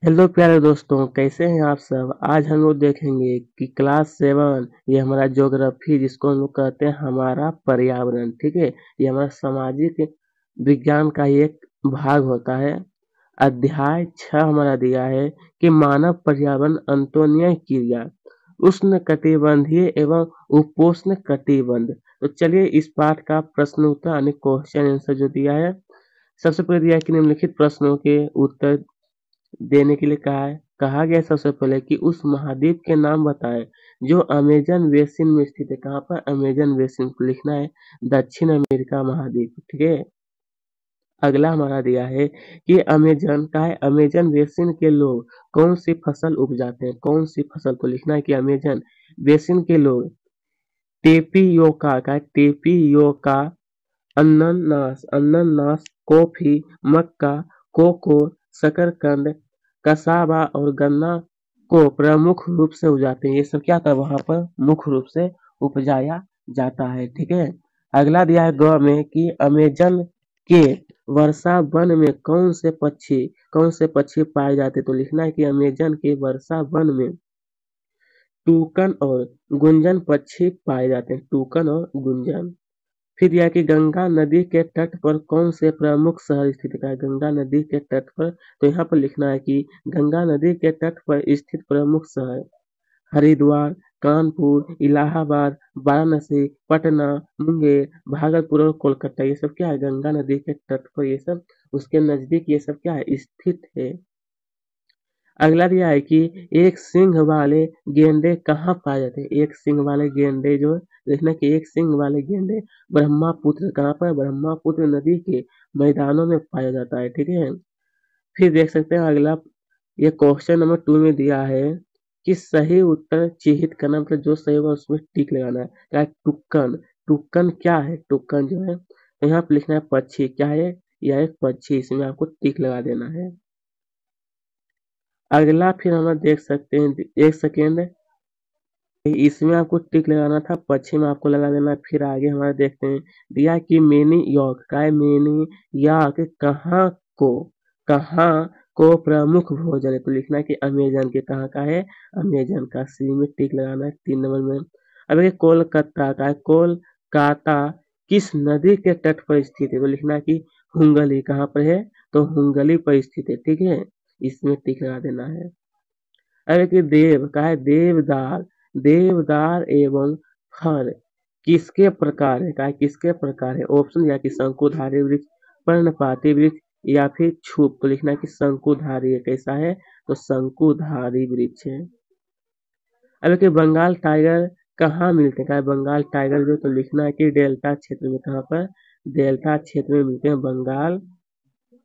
Hello प्यारे दोस्तों, कैसे हैं आप सब। आज हम लोग देखेंगे कि क्लास 7 ये हमारा ज्योग्राफी जिसको हम लोग कहते हैं हमारा पर्यावरण। ठीक है, ये हमारा सामाजिक विज्ञान का एक भाग होता है। अध्याय 6 हमारा दिया है कि मानव पर्यावरण अंतोन्यय क्रिया उष्ण कटिबंधीय एवं उपोष्ण कटिबंध। तो चलिए इस पाठ का प्रश्न उत्तर यानी क्वेश्चन आंसर जो दिया है, सबसे पहले दिया है कि निम्नलिखित प्रश्नों के उत्तर देने के लिए कहा गया है सबसे पहले कि उस महाद्वीप के नाम बताएं जो अमेजन बेसिन में स्थित है। कहाँ पर? अमेजन बेसिन को लिखना है दक्षिण अमेरिका महाद्वीप। ठीक है, अगला हमारा दिया है कि अमेजन का है अमेजन बेसिन के लोग कौन सी फसल उपजाते हैं। कौन सी फसल को लिखना है कि अमेजन बेसिन के लोग टेपियोका का टेपियोका, अनन्नास, कॉफी, मक्का, कोको, शकरकंद, कसावा और गन्ना को प्रमुख रूप से उगाते हैं। ये सब क्या था वहां पर मुख्य रूप से उपजाया जाता है। ठीक है, अगला दिया है ग में कि अमेजन के वर्षा वन में कौन से पक्षी पाए जाते हैं। तो लिखना है कि अमेजन के वर्षा वन में टूकन और गुंजन पक्षी पाए जाते हैं। टूकन और गुंजन। फिर यह कि गंगा नदी के तट पर कौन से प्रमुख शहर स्थित है। गंगा नदी के तट पर, तो यहाँ पर लिखना है कि गंगा नदी के तट पर स्थित प्रमुख शहर हरिद्वार, कानपुर, इलाहाबाद, वाराणसी, पटना, मुंगेर, भागलपुर और कोलकाता। ये सब क्या है? गंगा नदी के तट पर ये सब, उसके नजदीक ये सब क्या है? स्थित है। अगला दिया है कि एक सिंह वाले गेंडे कहाँ पाए जाते हैं। एक सिंह वाले गेंडे जो देखना कि एक सिंह वाले गेंडे ब्रह्मपुत्र, कहाँ पर? ब्रह्मपुत्र नदी के मैदानों में पाया जाता है। ठीक है, फिर देख सकते हैं अगला, ये क्वेश्चन नंबर 2 में दिया है कि सही उत्तर चिन्हित करना, मतलब जो सही होगा उसमें टिक लगाना है। क्या है? टुक्कन। टुक्कन क्या है? टुक्कन जो है, तो यहाँ पे लिखना है पक्षी। क्या है? यह एक पक्षी, इसमें आपको टिक लगा देना है। अगला फिर हम देख सकते हैं, एक सेकेंड, इसमें आपको टिक लगाना था, पश्चिम में आपको लगा देना है। फिर आगे हमारे देखते हैं, दिया कि मेनी यॉर्क का है मेनी यॉर्क कहाँ को प्रमुख भोजन है। तो लिखना है कि अमेजन के, कहाँ का है? अमेजन का। सी में टिक लगाना है 3 नंबर में। अब ये कोलकाता का है कोलकाता किस नदी के तट पर स्थित है। तो लिखना है कि हुंगली। कहाँ पर है? तो हुंगली पर स्थित है। ठीक है, इसमें टिक लगा देना है। अरे कि देव का है देवदार एवं फर किसके प्रकार है। का है किसके प्रकार है? ऑप्शन या कि शंकुधारी वृक्ष, पर्णपाती वृक्ष या फिर छुप। तो लिखना है कि शंकुधारी है। कैसा है? तो शंकुधारी वृक्ष है। अब कि बंगाल टाइगर कहाँ मिलते हैं। का है बंगाल टाइगर जो, तो लिखना है कि डेल्टा क्षेत्र में। कहाँ पर? डेल्टा क्षेत्र में मिलते हैं बंगाल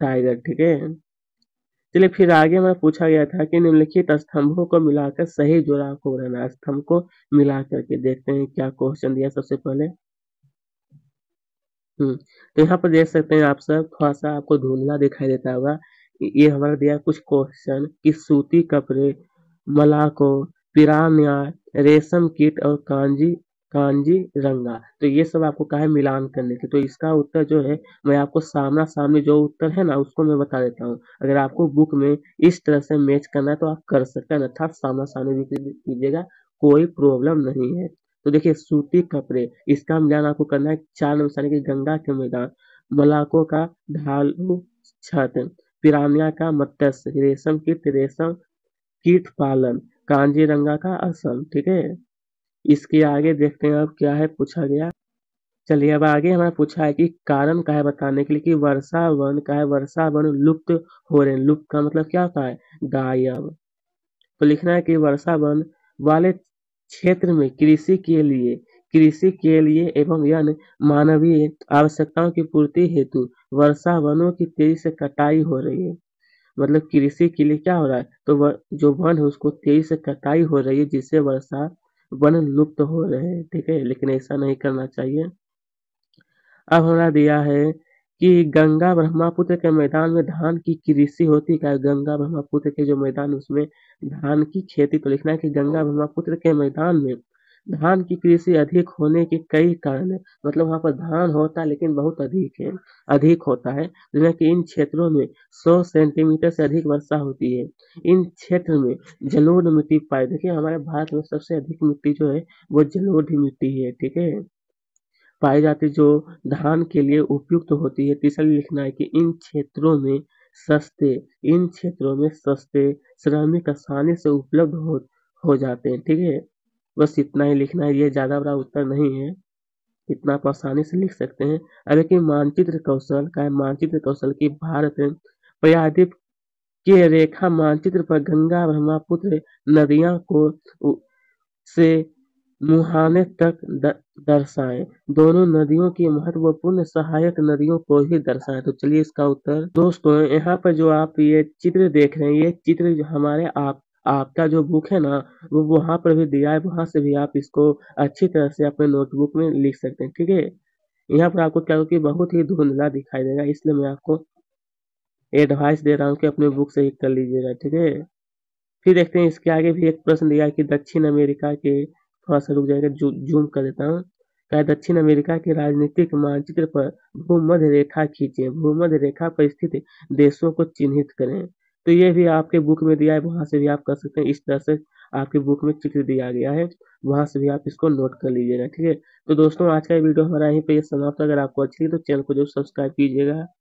टाइगर। ठीक है, चलिए फिर आगे हमें पूछा गया था कि निम्नलिखित स्तंभों को मिलाकर सही जुड़ाव को बनाना है। स्तंभ को मिला करके देखते हैं क्या क्वेश्चन दिया सबसे पहले। तो यहाँ पर देख सकते हैं आप सब, थोड़ा सा आपको धुंधला दिखाई देता होगा। ये हमारा दिया है कुछ क्वेश्चन कि सूती कपड़े, मलाको, पिरान्या, रेशम कीट और कांजी कांजी रंगा। तो ये सब आपको कहा है मिलान करने के। तो इसका उत्तर जो है, मैं आपको सामना सामनी जो उत्तर है ना उसको मैं बता देता हूँ। अगर आपको बुक में इस तरह से मैच करना है तो आप कर सकते हैं, अन्यथा सामना सामनी भी कीजिएगा, कोई प्रॉब्लम नहीं है। तो देखिए सूती कपड़े, इसका मिलान आपको करना है 4 नंबर यानी कि गंगा के मैदान, मलाको का ढालू छत, पिरान्या का मत्स्य, रेशम कीट पालन, कांजीरंगा का असम। ठीक है, इसके आगे देखते हैं अब क्या है पूछा गया। चलिए अब आगे हमारा पूछा है कि कारण का है बताने के लिए कि वर्षा वन लुप्त हो रहे हैं। लुप्त का मतलब क्या होता है? गायब। तो लिखना है कि वर्षा वन वाले क्षेत्र में कृषि के लिए एवं अन्य मानवीय आवश्यकताओं की पूर्ति हेतु वर्षा वनों की तेजी से कटाई हो रही है। मतलब कृषि के लिए क्या हो रहा है? तो जो वन है उसको तेजी से कटाई हो रही है, जिससे वर्षा वन लुप्त हो रहे हैं। ठीक है, लेकिन ऐसा नहीं करना चाहिए। अब हमारा दिया है कि गंगा ब्रह्मपुत्र के मैदान में धान की कृषि होती है। गंगा ब्रह्मपुत्र के जो मैदान उसमें धान की खेती। तो लिखना है कि गंगा ब्रह्मपुत्र के मैदान में धान की कृषि अधिक होने के कई कारण हैं। मतलब वहाँ पर धान होता है लेकिन बहुत अधिक होता है। जिसमें कि इन क्षेत्रों में 100 सेंटीमीटर से अधिक वर्षा होती है। इन क्षेत्र में जलोढ़ मिट्टी पाई देखिए हमारे भारत में सबसे अधिक मिट्टी जो है वो जलोढ़ मिट्टी है, ठीक है? पाई जाती जो धान के लिए उपयुक्त होती है। तीसरा लिखना है कि सस्ते इन क्षेत्रों में सस्ते श्रमिक आसानी से उपलब्ध हो जाते हैं, ठीक है? बस इतना ही लिखना है, ये ज़्यादा बड़ा उत्तर नहीं है, इतना आप आसानी से लिख सकते हैं। अब देखिए मानचित्र कौशल की भारत में प्रायद्वीप के रेखा मानचित्र पर गंगा ब्रह्मपुत्र नदियाँ को उ से मुहाने तक दर्शाएं। दोनों नदियों की महत्वपूर्ण सहायक नदियों को ही दर्शाएं। तो चलिए इसका उत्तर दोस्तों यहाँ पर जो आप ये चित्र देख रहे हैं, ये चित्र जो हमारे आपका जो बुक है ना, वो वहाँ पर भी दिया है, वहाँ से भी आप इसको अच्छी तरह से अपने नोटबुक में लिख सकते हैं, ठीक है? यहाँ पर आपको क्या होगा कि बहुत ही धुंधला दिखाई देगा, इसलिए मैं आपको एडवाइस दे रहा हूँ कि अपने बुक से ही कर लीजिएगा, ठीक है? फिर देखते हैं इसके आगे भी एक प्रश्न दिया है कि दक्षिण अमेरिका के थोड़ा-सा रुक जाइएगा ज़ूम कर देता हूँ। क्या है दक्षिण अमेरिका के राजनीतिक मानचित्र पर भूमध्य रेखा खींचें, भूमध्य रेखा पर स्थित देशों को चिन्हित करें। तो ये भी आपके बुक में दिया है, वहाँ से भी आप कर सकते हैं। इस तरह से आपके बुक में चित्र दिया गया है, वहाँ से भी आप इसको नोट कर लीजिएगा, ठीक है? तो दोस्तों आज का ये वीडियो हमारा यहीं पे समाप्त है। अगर आपको अच्छी लगी तो चैनल को ज़रूर सब्सक्राइब कीजिएगा।